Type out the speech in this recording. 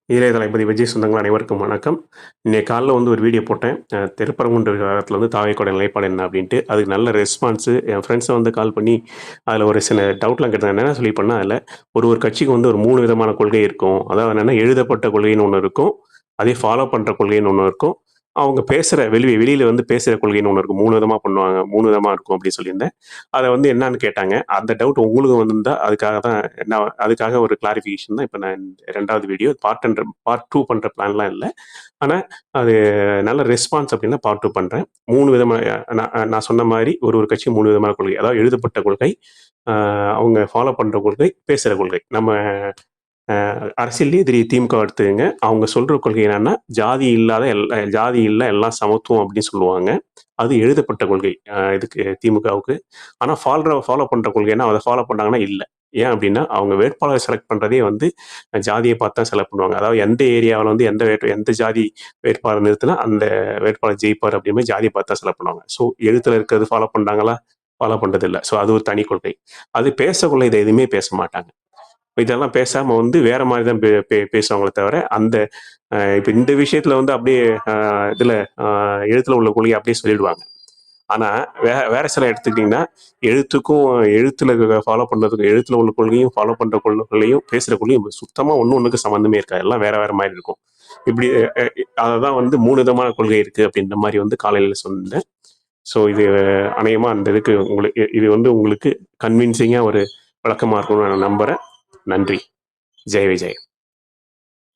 இளைய தளபதி விஜய் சொந்தங்கள் அனைவருக்கும் வணக்கம். இன்னைக்கு காலைல வந்து ஒரு வீடியோ போட்டேன். திருப்பரங்குன்ற விவகாரத்துல வந்து தாவேக்காவோட நிலைப்பாடு என்ன அப்படின்ட்டு. அதுக்கு நல்ல ரெஸ்பான்ஸு. என் ஃப்ரெண்ட்ஸ வந்து கால் பண்ணி, அதில ஒரு சில டவுட்லாம் கேட்டாங்க. என்ன சொல்லியிருப்பேன்னா, அதில ஒரு கட்சிக்கு வந்து ஒரு 3 விதமான கொள்கை இருக்கும். அதாவது என்னன்னா, எழுதப்பட்ட கொள்கைன்னு ஒண்ணு இருக்கும். அதே ஃபாலோ பண்ற கொள்கைன்னு ஒண்ணு இருக்கும். அவங்க பேசுற வெளியில வந்து பேசுற கொள்கைன்னு ஒண்ணு இருக்கும். 3 விதமா பண்ணுவாங்க. 3 விதமா இருக்கும் அப்படின்னு சொல்லியிருந்தேன். அத வந்து என்னான்னு கேட்டாங்க. அந்த டவுட் உங்களுக்கு வந்திருந்தா, அதுக்காக தான் அதுக்காக ஒரு கிளாரிஃபிகேஷன் தான் இப்ப நான் 2வது வீடியோ. பார்ட் 2 பண்ற பிளான்லாம் இல்ல. ஆனா, அது நல்ல ரெஸ்பான்ஸ் அப்படின்னா பார்ட் 2 பண்றேன். 3 விதமா நான் சொன்ன மாரி ஒரு கட்சி 3 விதமான கொள்கை. அதாவது எழுதப்பட்ட கொள்கை, அ அவங்க ஃபாலோ பண்ற கொள்கை, பேசுற கொள்கை. நம்ம அரசியல்லயே திமுக எடுத்துக்கங்க. அவங்க சொல்ற கொள்கை என்னன்னா, ஜாதி இல்ல எல்லாம் சமத்துவம் அப்படின்னு சொல்லுவாங்க. அது எழுதப்பட்ட கொள்கை. இதுக்கு திமுகவுக்கு. ஆனா ஃபாலோ பண்ற கொள்கைன்னா, அத ஃபாலோ பண்ணாங்கன்னா இல்ல. ஏன் அப்படின்னா, அவங்க வேட்பாளர் செலக்ட் பண்றதே வந்து ஜாதிய பார்த்து தான் செலக்ட் பண்ணுவாங்க. அதாவது எந்த ஏரியாவுல வந்து எந்த ஜாதி வேட்பாளர் நிறுத்துனா, அந்த வேட்பாளர் ஜெயிப்பார் அப்படின்ற மாரி ஜாதிய பார்த்து தான் செலக்ட் பண்ணுவாங்க. ஸோ எழுத்துல இருக்கிறது ஃபாலோ பண்றாங்களா? ஃபாலோ பண்றதில்ல. ஸோ அது ஒரு தனி கொள்கை. அது பேசக்குள்ள இத எதுவுமே பேச மாட்டாங்க. இதெல்லாம் பேசாம வந்து வேற மாரி தான் பேசுவாங்களே தவிர, அந்த இப்ப இந்த விஷயத்துல வந்து அப்படியே இதுல எழுத்துல உள்ள கொள்கைய அப்படியே சொல்லிடுவாங்க. ஆனா, வேற சில எடுத்துக்கிட்டீங்கன்னா, எழுத்துக்கும் எழுத்துல ஃபாலோ பண்றதுக்கும் எழுத்துல உள்ள கொள்கையும், ஃபாலோ பண்ற கொள்கையும், பேசுற கொள்கையும் சுத்தமா ஒண்ணுக்கு சம்மந்தமே இருக்காது. எல்லாம் வேற வேற மாரி இருக்கும். இப்படி அததான் வந்து 3 விதமான கொள்கை இருக்கு அப்படின்ற மாரி வந்து காலையில சொன்னேன். ஸோ இது அநேகமா அந்த இதுக்கு இது வந்து உங்களுக்கு கன்வின்சிங்கா ஒரு விளக்கமா இருக்கும்னு நான் நம்புறேன். நன்றி. ஜெய் விஜய்.